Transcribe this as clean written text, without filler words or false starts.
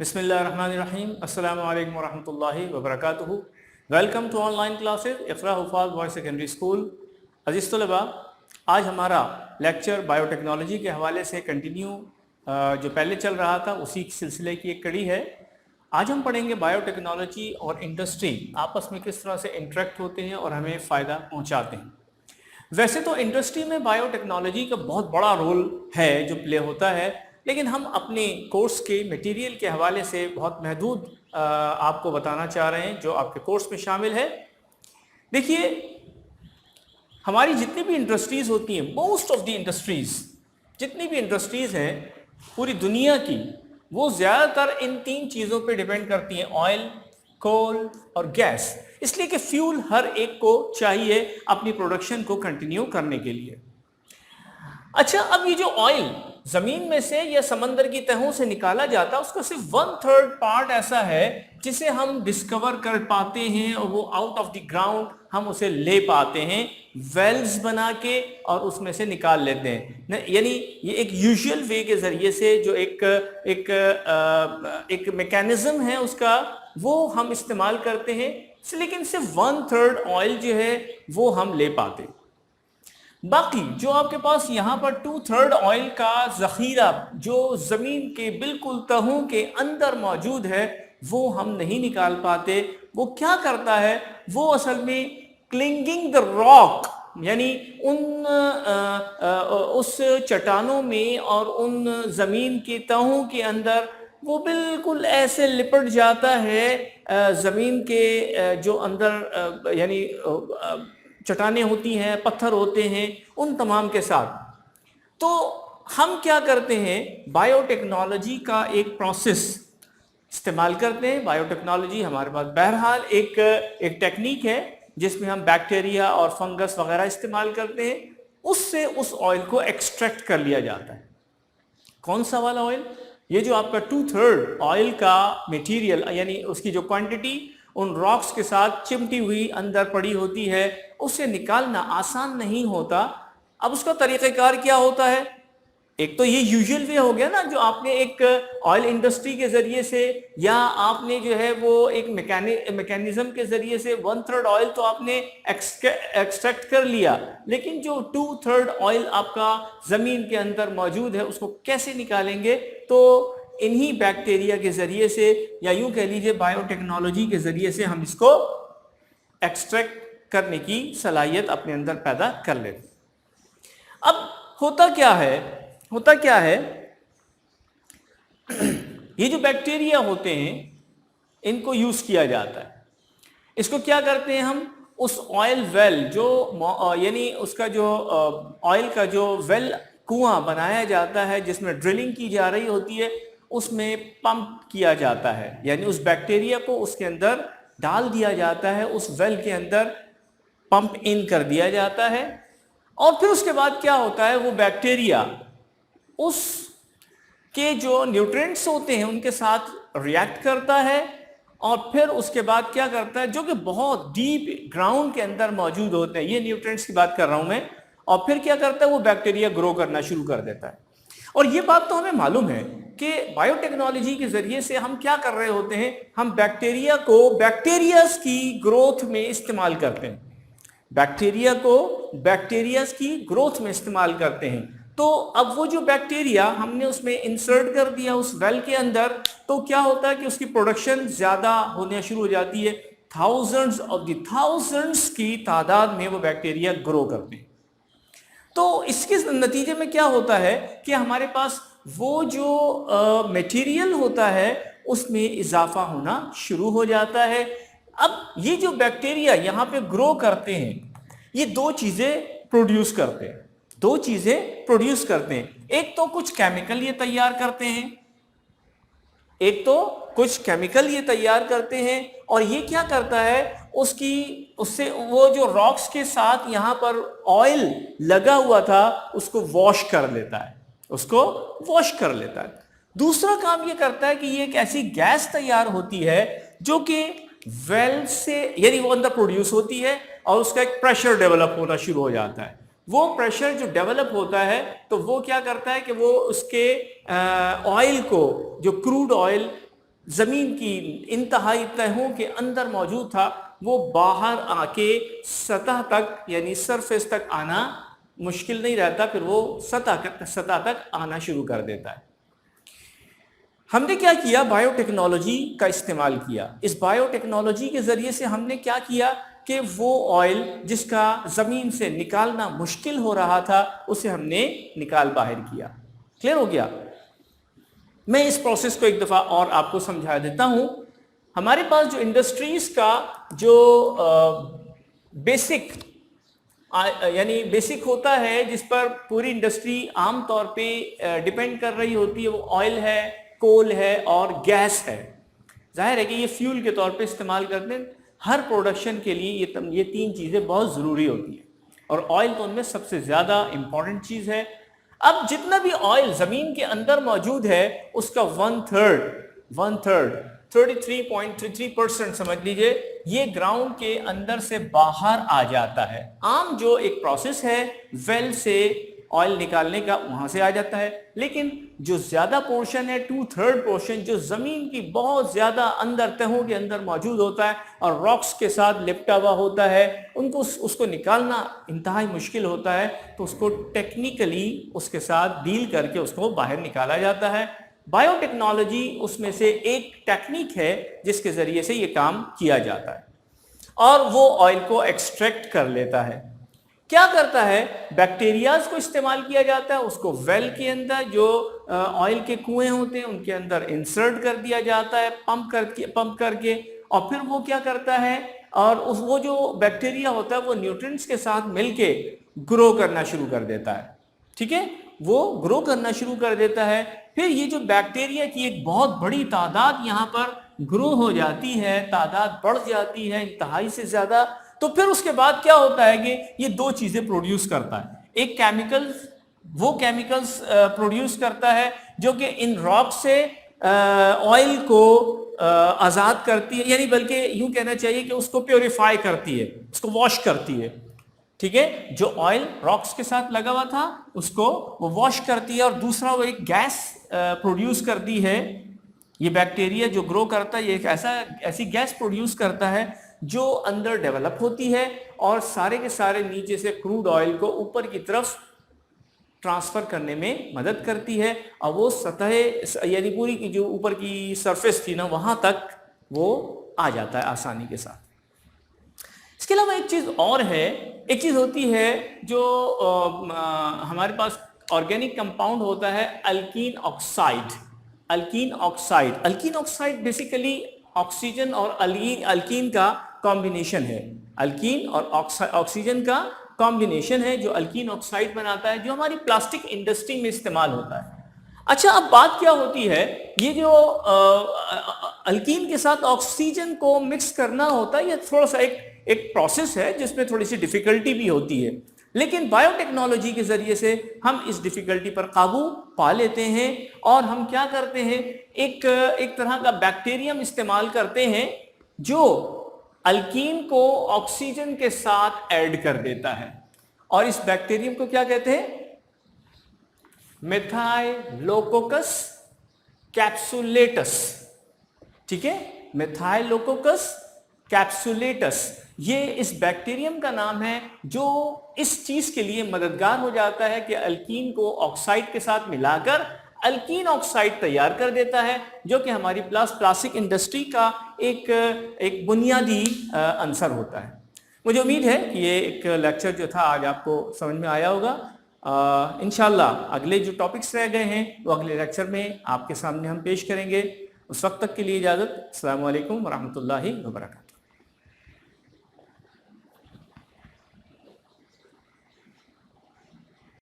बिस्मिल्लाहिर्रहमानिर्रहीम अस्सलामु अलैकुम वरहमतुल्लाहि वबरकातुहू। Welcome to online classes Iqra Huffaz boys secondary school. अज़ीज़ तलबा, आज हमारा लेक्चर बायोटेक्नोलॉजी के हवाले से कंटिन्यू जो पहले चल रहा था उसी सिलसिले की एक कड़ी है। आज हम पढ़ेंगे बायोटेक्नोलॉजी और इंडस्ट्री आपस में किस तरह से इंटरेक्ट होते हैं और हमें फ़ायदा पहुँचाते हैं। वैसे तो इंडस्ट्री में बायोटेक्नोलॉजी का बहुत बड़ा रोल है जो प्ले होता है, लेकिन हम अपने कोर्स के मटेरियल के हवाले से बहुत महदूद आपको बताना चाह रहे हैं जो आपके कोर्स में शामिल है। देखिए, हमारी जितनी भी इंडस्ट्रीज़ होती हैं, मोस्ट ऑफ द इंडस्ट्रीज़, जितनी भी इंडस्ट्रीज़ हैं पूरी दुनिया की, वो ज़्यादातर इन तीन चीज़ों पे डिपेंड करती हैं, ऑयल, कोल और गैस। इसलिए कि फ्यूल हर एक को चाहिए अपनी प्रोडक्शन को कंटिन्यू करने के लिए। अच्छा, अब ये जो ऑयल जमीन में से या समंदर की तहों से निकाला जाता है, उसका सिर्फ 1/3 पार्ट ऐसा है जिसे हम डिस्कवर कर पाते हैं और वो आउट ऑफ द ग्राउंड हम उसे ले पाते हैं वेल्स बना के और उसमें से निकाल लेते हैं। यानी ये एक यूजुअल वे के जरिए से जो एक मैकेनिज्म है उसका, वो हम इस्तेमाल करते हैं। लेकिन सिर्फ 1/3 ऑयल जो है वो हम ले पाते। बाकी जो आपके पास यहाँ पर 2/3 ऑयल का जखीरा जो जमीन के बिल्कुल तहों के अंदर मौजूद है, वो हम नहीं निकाल पाते। वो क्या करता है, वो असल में क्लिंगिंग द रॉक, यानी उस चट्टानों में और उन जमीन के तहों के अंदर वो बिल्कुल ऐसे लिपट जाता है जमीन के जो अंदर यानी चट्टानें होती हैं, पत्थर होते हैं, उन तमाम के साथ। तो हम क्या करते हैं, बायोटेक्नोलॉजी का एक प्रोसेस इस्तेमाल करते हैं। बायोटेक्नोलॉजी हमारे पास बहरहाल एक टेक्निक है जिसमें हम बैक्टीरिया और फंगस वगैरह इस्तेमाल करते हैं। उससे उस ऑयल को एक्सट्रैक्ट कर लिया जाता है। कौन सा वाला ऑयल? ये जो आपका 2/3 ऑयल का मटेरियल, यानी उसकी जो क्वांटिटी उन रॉक्स के साथ चिमटी हुई अंदर पड़ी होती है, उसे निकालना आसान नहीं होता। अब उसका तरीक़ेकार क्या होता है? एक तो ये यूजुअल वे हो गया ना, जो आपने एक ऑयल इंडस्ट्री के ज़रिए से या आपने जो है वो एक मैकेनिज्म के ज़रिए से 1/3 ऑयल तो आपने एक्सट्रैक्ट कर लिया, लेकिन जो 2/3 ऑयल आपका ज़मीन के अंदर मौजूद है उसको कैसे निकालेंगे? तो इन्हीं बैक्टीरिया के ज़रिए से, या यूँ कह लीजिए बायोटेक्नोलॉजी के ज़रिए से, हम इसको एक्सट्रैक्ट करने की सलाहियत अपने अंदर पैदा कर लेते। अब होता क्या है ये जो बैक्टीरिया होते हैं इनको यूज़ किया जाता है। इसको क्या करते हैं हम, उस ऑयल वेल जो यानी उसका जो ऑयल का जो वेल कुआं बनाया जाता है जिसमें ड्रिलिंग की जा रही होती है, उसमें पंप किया जाता है। यानी उस बैक्टीरिया को उसके अंदर डाल दिया जाता है, उस वेल के अंदर पंप इन कर दिया जाता है। और फिर उसके बाद क्या होता है, वो बैक्टीरिया उस के जो न्यूट्रिएंट्स होते हैं उनके साथ रिएक्ट करता है और फिर उसके बाद क्या करता है, जो कि बहुत डीप ग्राउंड के अंदर मौजूद होते हैं, ये न्यूट्रिएंट्स की बात कर रहा हूं मैं। और फिर क्या करता है, वो बैक्टीरिया ग्रो करना शुरू कर देता है। और ये बात तो हमें मालूम है कि बायोटेक्नोलॉजी के जरिए से हम क्या कर रहे होते हैं, हम बैक्टीरिया को बैक्टीरियाज की ग्रोथ में इस्तेमाल करते हैं। बैक्टीरिया को बैक्टीरियाज की ग्रोथ में इस्तेमाल करते हैं। तो अब वो जो बैक्टीरिया हमने उसमें इंसर्ट कर दिया उस वेल के अंदर, तो क्या होता है कि उसकी प्रोडक्शन ज़्यादा होने शुरू हो जाती है। थाउजेंड्स की तादाद में वो बैक्टीरिया ग्रो करते हैं। तो इसके नतीजे में क्या होता है कि हमारे पास वो जो मटेरियल होता है उसमें इजाफा होना शुरू हो जाता है। अब ये जो बैक्टीरिया यहाँ पे ग्रो करते हैं, ये दो चीज़ें प्रोड्यूस करते हैं। एक तो कुछ केमिकल ये तैयार करते हैं, और ये क्या करता है, उससे वो जो रॉक्स के साथ यहाँ पर ऑयल लगा हुआ था उसको वॉश कर लेता है। दूसरा काम ये करता है कि ये एक ऐसी गैस तैयार होती है जो कि वेल से, यानी वो अंदर प्रोड्यूस होती है और उसका एक प्रेशर डेवलप होना शुरू हो जाता है। वो प्रेशर जो डेवलप होता है तो वो क्या करता है कि वो उसके ऑयल को, जो क्रूड ऑयल जमीन की इंतहाई तहों के अंदर मौजूद था, वो बाहर आके सतह तक यानी सरफेस तक आना मुश्किल नहीं रहता, फिर वो सतह तक आना शुरू कर देता है। हमने क्या किया, बायोटेक्नोलॉजी का इस्तेमाल किया। इस बायोटेक्नोलॉजी के जरिए से हमने क्या किया कि वो ऑयल जिसका जमीन से निकालना मुश्किल हो रहा था उसे हमने निकाल बाहर किया। क्लियर हो गया? मैं इस प्रोसेस को एक दफा और आपको समझा देता हूं। हमारे पास जो इंडस्ट्रीज का जो बेसिक यानी बेसिक होता है, जिस पर पूरी इंडस्ट्री आम तौर पे डिपेंड कर रही होती है, वो ऑयल है, कोल है और गैस है। जाहिर है कि ये फ्यूल के तौर पे इस्तेमाल करते हैं। हर प्रोडक्शन के लिए ये तीन चीज़ें बहुत ज़रूरी होती हैं और ऑयल तो उनमें सबसे ज़्यादा इंपॉर्टेंट चीज़ है। अब जितना भी ऑयल ज़मीन के अंदर मौजूद है उसका वन थर्ड 33.33% समझ लीजिए, ये ग्राउंड के अंदर से बाहर आ जाता है। आम जो एक प्रोसेस है वेल से ऑयल निकालने का, वहां से आ जाता है। लेकिन जो ज्यादा पोर्शन है, 2/3 पोर्शन, जो जमीन की बहुत ज्यादा अंदर तहों के अंदर मौजूद होता है और रॉक्स के साथ लिपटा हुआ होता है, उसको निकालना इंतहाई मुश्किल होता है। तो उसको टेक्निकली उसके साथ डील करके उसको बाहर निकाला जाता है। बायोटेक्नोलॉजी उसमें से एक टेक्निक है जिसके जरिए से ये काम किया जाता है और वो ऑयल को एक्सट्रैक्ट कर लेता है। क्या करता है, बैक्टीरियाज को इस्तेमाल किया जाता है, उसको वेल के अंदर जो ऑयल के कुएं होते हैं उनके अंदर इंसर्ट कर दिया जाता है पंप करके, और फिर वो क्या करता है, और वो जो बैक्टीरिया होता है वो न्यूट्रिएंट्स के साथ मिलके ग्रो करना शुरू कर देता है। ठीक है, वो ग्रो करना शुरू कर देता है। फिर ये जो बैक्टीरिया की एक बहुत बड़ी तादाद यहाँ पर ग्रो हो जाती है, तादाद बढ़ जाती है इंतहाई से ज्यादा। तो फिर उसके बाद क्या होता है कि ये दो चीजें प्रोड्यूस करता है। एक वो केमिकल्स प्रोड्यूस करता है जो कि इन रॉक से ऑयल को आजाद करती है, यानी बल्कि यूं कहना चाहिए कि उसको प्योरीफाई करती है, उसको वॉश करती है। ठीक है, जो ऑयल रॉक्स के साथ लगा हुआ था उसको वो वॉश करती है, और दूसरा वो एक गैस प्रोड्यूस करती है। ये बैक्टीरिया जो ग्रो करता है ये एक ऐसी गैस प्रोड्यूस करता है जो अंदर डेवलप होती है और सारे के सारे नीचे से क्रूड ऑयल को ऊपर की तरफ ट्रांसफर करने में मदद करती है, और वो सतह यानी पूरी की जो ऊपर की सरफेस थी ना, वहां तक वो आ जाता है आसानी के साथ। इसके अलावा एक चीज और है, एक चीज होती है जो हमारे पास ऑर्गेनिक कंपाउंड होता है, alkyne oxide. Alkyne oxide basically oxygen और अल्कीन का कॉम्बिनेशन है। अल्कीन और ऑक्सीजन का कॉम्बिनेशन है जो अल्कीन ऑक्साइड बनाता है, जो हमारी प्लास्टिक इंडस्ट्री में इस्तेमाल होता है। अच्छा, अब बात क्या होती है, ये जो अल्कीन के साथ ऑक्सीजन को मिक्स करना होता है, ये थोड़ा सा एक प्रोसेस है जिसमें थोड़ी सी डिफिकल्टी भी होती है, लेकिन बायोटेक्नोलॉजी के जरिए से हम इस डिफिकल्टी पर काबू पा लेते हैं। और हम क्या करते हैं, एक तरह का बैक्टीरियम इस्तेमाल करते हैं जो अल्कीन को ऑक्सीजन के साथ ऐड कर देता है, और इस बैक्टीरियम को क्या कहते हैं, मेथाइलोकोकस कैप्सुलेटस। ठीक है, मेथाइलोकोकस कैप्सुलेटस, ये इस बैक्टीरियम का नाम है जो इस चीज के लिए मददगार हो जाता है कि अल्कीन को ऑक्साइड के साथ मिलाकर अल्कीन ऑक्साइड तैयार कर देता है, जो कि हमारी प्लास्टिक इंडस्ट्री का एक बुनियादी अंसर होता है। मुझे उम्मीद है कि ये एक लेक्चर जो था आज आपको समझ में आया होगा। इंशाल्लाह अगले जो टॉपिक्स रह गए हैं वो अगले लेक्चर में आपके सामने हम पेश करेंगे। उस वक्त तक के लिए इजाज़त। अस्सलामु अलैकुम वरहमतुल्लाहि वबरकातुहू।